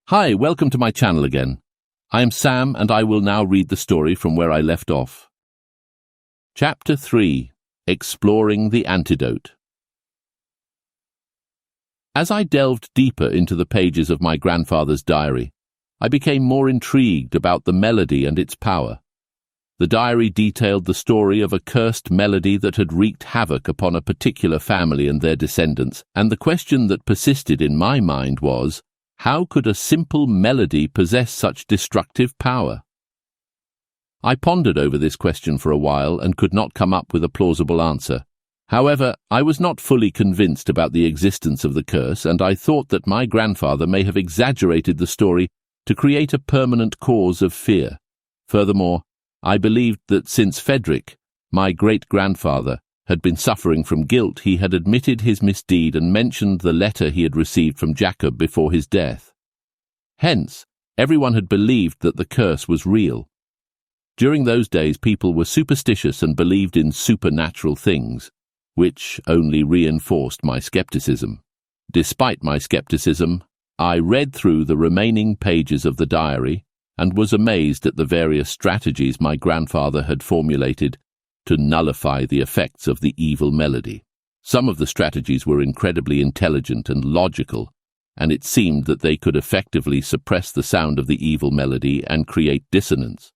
Hi, welcome to my channel again. I am Sam and I will now read the story from where I left off. Chapter 3. Exploring the Antidote. As I delved deeper into the pages of my grandfather's diary, I became more intrigued about the melody and its power. The diary detailed the story of a cursed melody that had wreaked havoc upon a particular family and their descendants, and the question that persisted in my mind was, how could a simple melody possess such destructive power? I pondered over this question for a while and could not come up with a plausible answer. However, I was not fully convinced about the existence of the curse, and I thought that my grandfather may have exaggerated the story to create a permanent cause of fear. Furthermore, I believed that since Frederick, my great-grandfather, had been suffering from guilt, he had admitted his misdeed and mentioned the letter he had received from Jacob before his death. Hence, everyone had believed that the curse was real. During those days, people were superstitious and believed in supernatural things, which only reinforced my skepticism. Despite my skepticism, I read through the remaining pages of the diary and was amazed at the various strategies my grandfather had formulated to nullify the effects of the evil melody. Some of the strategies were incredibly intelligent and logical, and it seemed that they could effectively suppress the sound of the evil melody and create dissonance.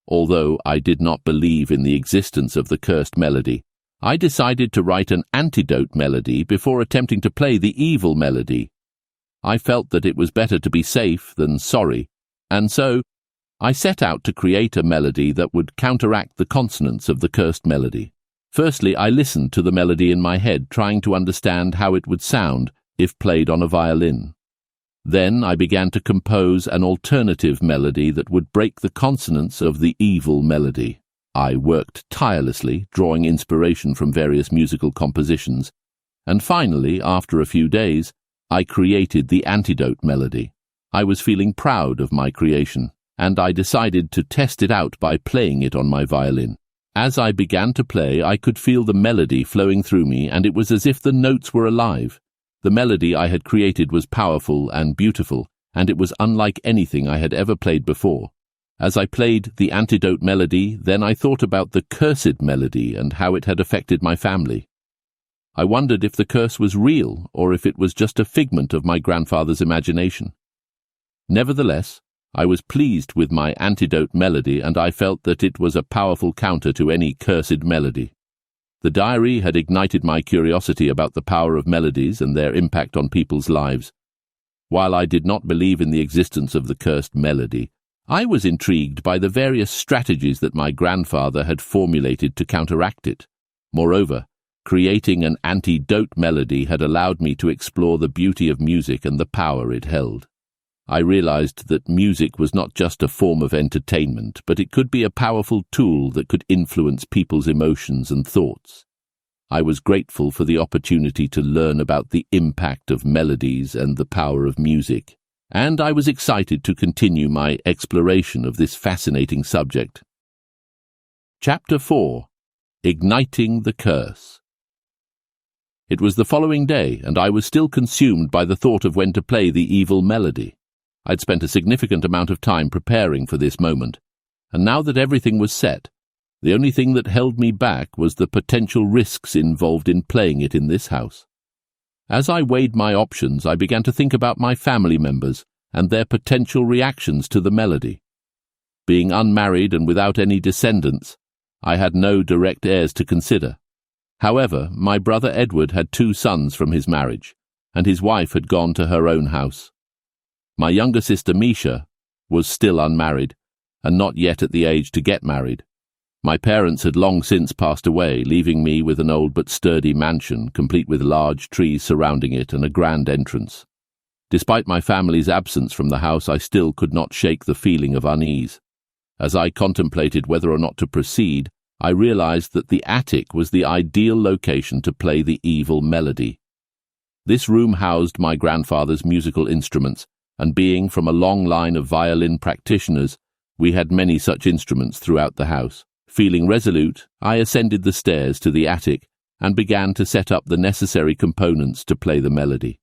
Although I did not believe in the existence of the cursed melody, I decided to write an antidote melody before attempting to play the evil melody. I felt that it was better to be safe than sorry, and so I set out to create a melody that would counteract the consonants of the cursed melody. Firstly, I listened to the melody in my head, trying to understand how it would sound if played on a violin. Then I began to compose an alternative melody that would break the consonants of the evil melody. I worked tirelessly, drawing inspiration from various musical compositions, and finally, after a few days, I created the Antidote melody. I was feeling proud of my creation, and I decided to test it out by playing it on my violin. As I began to play, I could feel the melody flowing through me, and it was as if the notes were alive. The melody I had created was powerful and beautiful, and it was unlike anything I had ever played before. As I played the Antidote melody, then I thought about the cursed melody and how it had affected my family. I wondered if the curse was real or if it was just a figment of my grandfather's imagination. Nevertheless, I was pleased with my Antidote melody, and I felt that it was a powerful counter to any cursed melody. The diary had ignited my curiosity about the power of melodies and their impact on people's lives. While I did not believe in the existence of the cursed melody, I was intrigued by the various strategies that my grandfather had formulated to counteract it. Moreover, creating an antidote melody had allowed me to explore the beauty of music and the power it held. I realized that music was not just a form of entertainment, but it could be a powerful tool that could influence people's emotions and thoughts. I was grateful for the opportunity to learn about the impact of melodies and the power of music, and I was excited to continue my exploration of this fascinating subject. Chapter 4. Igniting the Curse. It was the following day, and I was still consumed by the thought of when to play the evil melody. I'd spent a significant amount of time preparing for this moment, and now that everything was set, the only thing that held me back was the potential risks involved in playing it in this house. As I weighed my options, I began to think about my family members and their potential reactions to the melody. Being unmarried and without any descendants, I had no direct heirs to consider. However, my brother Edward had 2 sons from his marriage, and his wife had gone to her own house. My younger sister Misha was still unmarried, and not yet at the age to get married. My parents had long since passed away, leaving me with an old but sturdy mansion, complete with large trees surrounding it and a grand entrance. Despite my family's absence from the house, I still could not shake the feeling of unease. As I contemplated whether or not to proceed, I realized that the attic was the ideal location to play the evil melody. This room housed my grandfather's musical instruments, and being from a long line of violin practitioners, we had many such instruments throughout the house. Feeling resolute, I ascended the stairs to the attic and began to set up the necessary components to play the melody.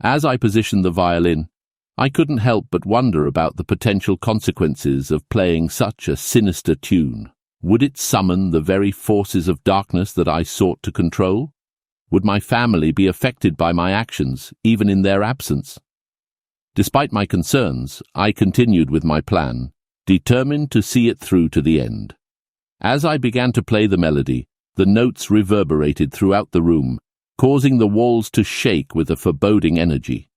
As I positioned the violin, I couldn't help but wonder about the potential consequences of playing such a sinister tune. Would it summon the very forces of darkness that I sought to control? Would my family be affected by my actions, even in their absence? Despite my concerns, I continued with my plan, determined to see it through to the end. As I began to play the melody, the notes reverberated throughout the room, causing the walls to shake with a foreboding energy.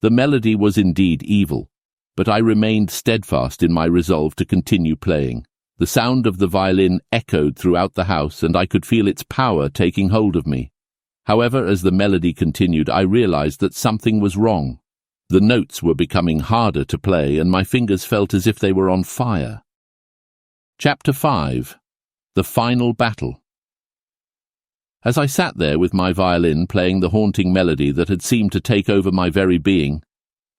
The melody was indeed evil, but I remained steadfast in my resolve to continue playing. The sound of the violin echoed throughout the house, and I could feel its power taking hold of me. However, as the melody continued, I realized that something was wrong. The notes were becoming harder to play, and my fingers felt as if they were on fire. Chapter 5. The Final Battle. As I sat there with my violin playing the haunting melody that had seemed to take over my very being,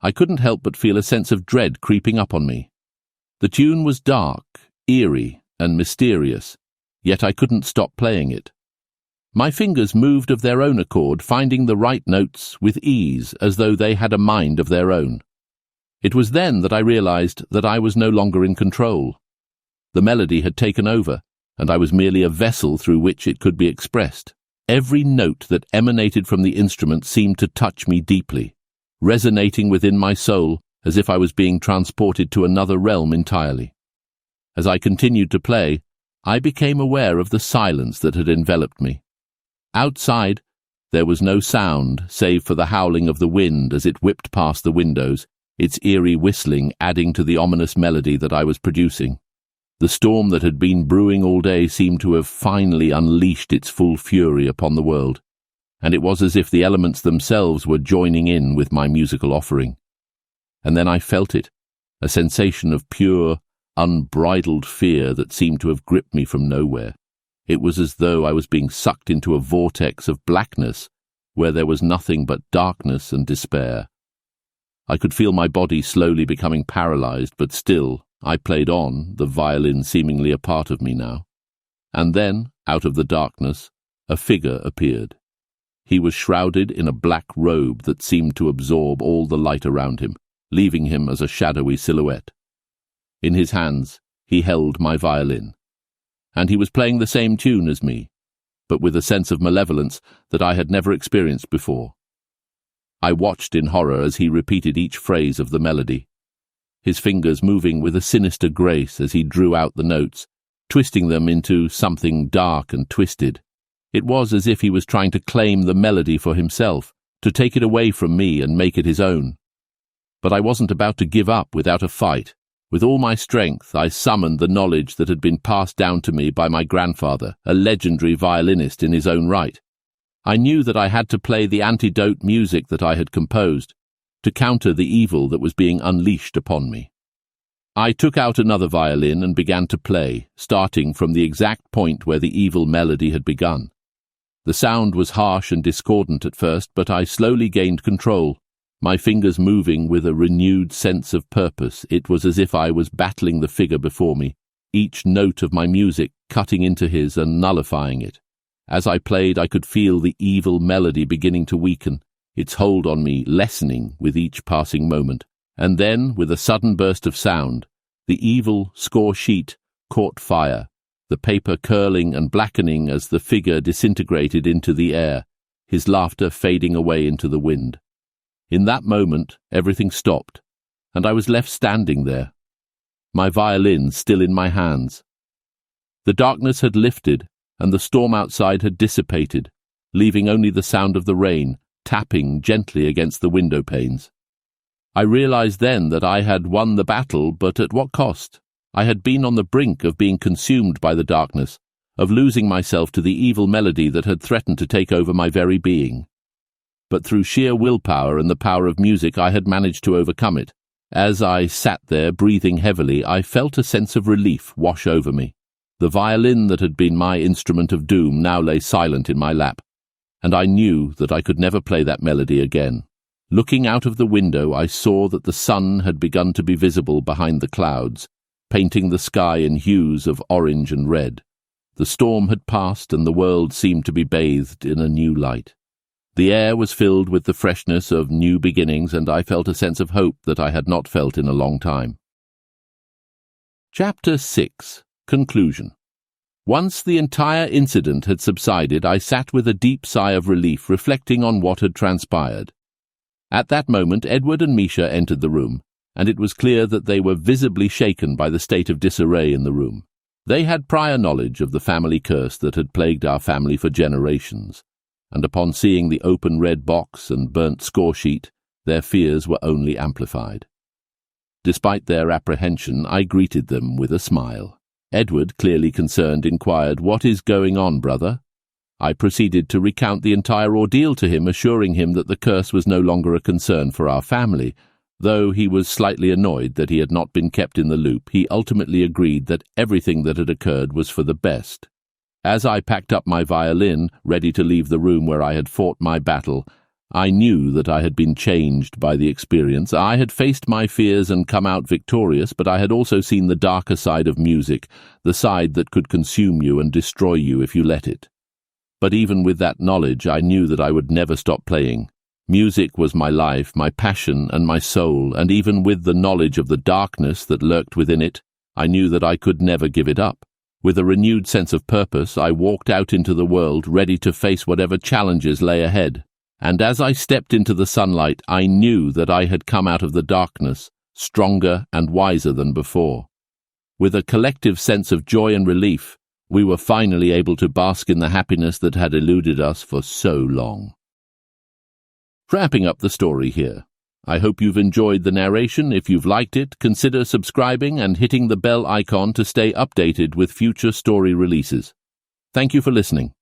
I couldn't help but feel a sense of dread creeping up on me. The tune was dark, eerie, and mysterious, yet I couldn't stop playing it. My fingers moved of their own accord, finding the right notes with ease, as though they had a mind of their own. It was then that I realized that I was no longer in control. The melody had taken over, and I was merely a vessel through which it could be expressed. Every note that emanated from the instrument seemed to touch me deeply, resonating within my soul as if I was being transported to another realm entirely. As I continued to play, I became aware of the silence that had enveloped me. Outside, there was no sound save for the howling of the wind as it whipped past the windows, its eerie whistling adding to the ominous melody that I was producing. The storm that had been brewing all day seemed to have finally unleashed its full fury upon the world, and it was as if the elements themselves were joining in with my musical offering. And then I felt it, a sensation of pure, unbridled fear that seemed to have gripped me from nowhere. It was as though I was being sucked into a vortex of blackness where there was nothing but darkness and despair. I could feel my body slowly becoming paralyzed, but still I played on, the violin seemingly a part of me now. And then, out of the darkness, a figure appeared. He was shrouded in a black robe that seemed to absorb all the light around him, leaving him as a shadowy silhouette. In his hands, he held my violin, and he was playing the same tune as me, but with a sense of malevolence that I had never experienced before. I watched in horror as he repeated each phrase of the melody, his fingers moving with a sinister grace as he drew out the notes, twisting them into something dark and twisted. It was as if he was trying to claim the melody for himself, to take it away from me and make it his own. But I wasn't about to give up without a fight. With all my strength, I summoned the knowledge that had been passed down to me by my grandfather, a legendary violinist in his own right. I knew that I had to play the Antidote music that I had composed, to counter the evil that was being unleashed upon me. I took out another violin and began to play, starting from the exact point where the evil melody had begun. The sound was harsh and discordant at first, but I slowly gained control, my fingers moving with a renewed sense of purpose. It was as if I was battling the figure before me, each note of my music cutting into his and nullifying it. As I played, I could feel the evil melody beginning to weaken, its hold on me lessening with each passing moment. And then, with a sudden burst of sound, the evil score sheet caught fire, the paper curling and blackening as the figure disintegrated into the air, his laughter fading away into the wind. In that moment, everything stopped, and I was left standing there, my violin still in my hands. The darkness had lifted, and the storm outside had dissipated, leaving only the sound of the rain tapping gently against the window panes. I realized then that I had won the battle, but at what cost? I had been on the brink of being consumed by the darkness, of losing myself to the evil melody that had threatened to take over my very being. But through sheer willpower and the power of music I had managed to overcome it. As I sat there breathing heavily, I felt a sense of relief wash over me. The violin that had been my instrument of doom now lay silent in my lap, and I knew that I could never play that melody again. Looking out of the window, I saw that the sun had begun to be visible behind the clouds, painting the sky in hues of orange and red. The storm had passed, and the world seemed to be bathed in a new light. The air was filled with the freshness of new beginnings, and I felt a sense of hope that I had not felt in a long time. Chapter 6. Conclusion. Once the entire incident had subsided, I sat with a deep sigh of relief, reflecting on what had transpired. At that moment, Edward and Misha entered the room, and it was clear that they were visibly shaken by the state of disarray in the room. They had prior knowledge of the family curse that had plagued our family for generations, and upon seeing the open red box and burnt score sheet, their fears were only amplified. Despite their apprehension, I greeted them with a smile. Edward, clearly concerned, inquired, "What is going on, brother?" I proceeded to recount the entire ordeal to him, assuring him that the curse was no longer a concern for our family. Though he was slightly annoyed that he had not been kept in the loop, he ultimately agreed that everything that had occurred was for the best. As I packed up my violin, ready to leave the room where I had fought my battle, I knew that I had been changed by the experience. I had faced my fears and come out victorious, but I had also seen the darker side of music, the side that could consume you and destroy you if you let it. But even with that knowledge, I knew that I would never stop playing. Music was my life, my passion, and my soul, and even with the knowledge of the darkness that lurked within it, I knew that I could never give it up. With a renewed sense of purpose, I walked out into the world, ready to face whatever challenges lay ahead. And as I stepped into the sunlight, I knew that I had come out of the darkness, stronger and wiser than before. With a collective sense of joy and relief, we were finally able to bask in the happiness that had eluded us for so long. Wrapping up the story here. I hope you've enjoyed the narration. If you've liked it, consider subscribing and hitting the bell icon to stay updated with future story releases. Thank you for listening.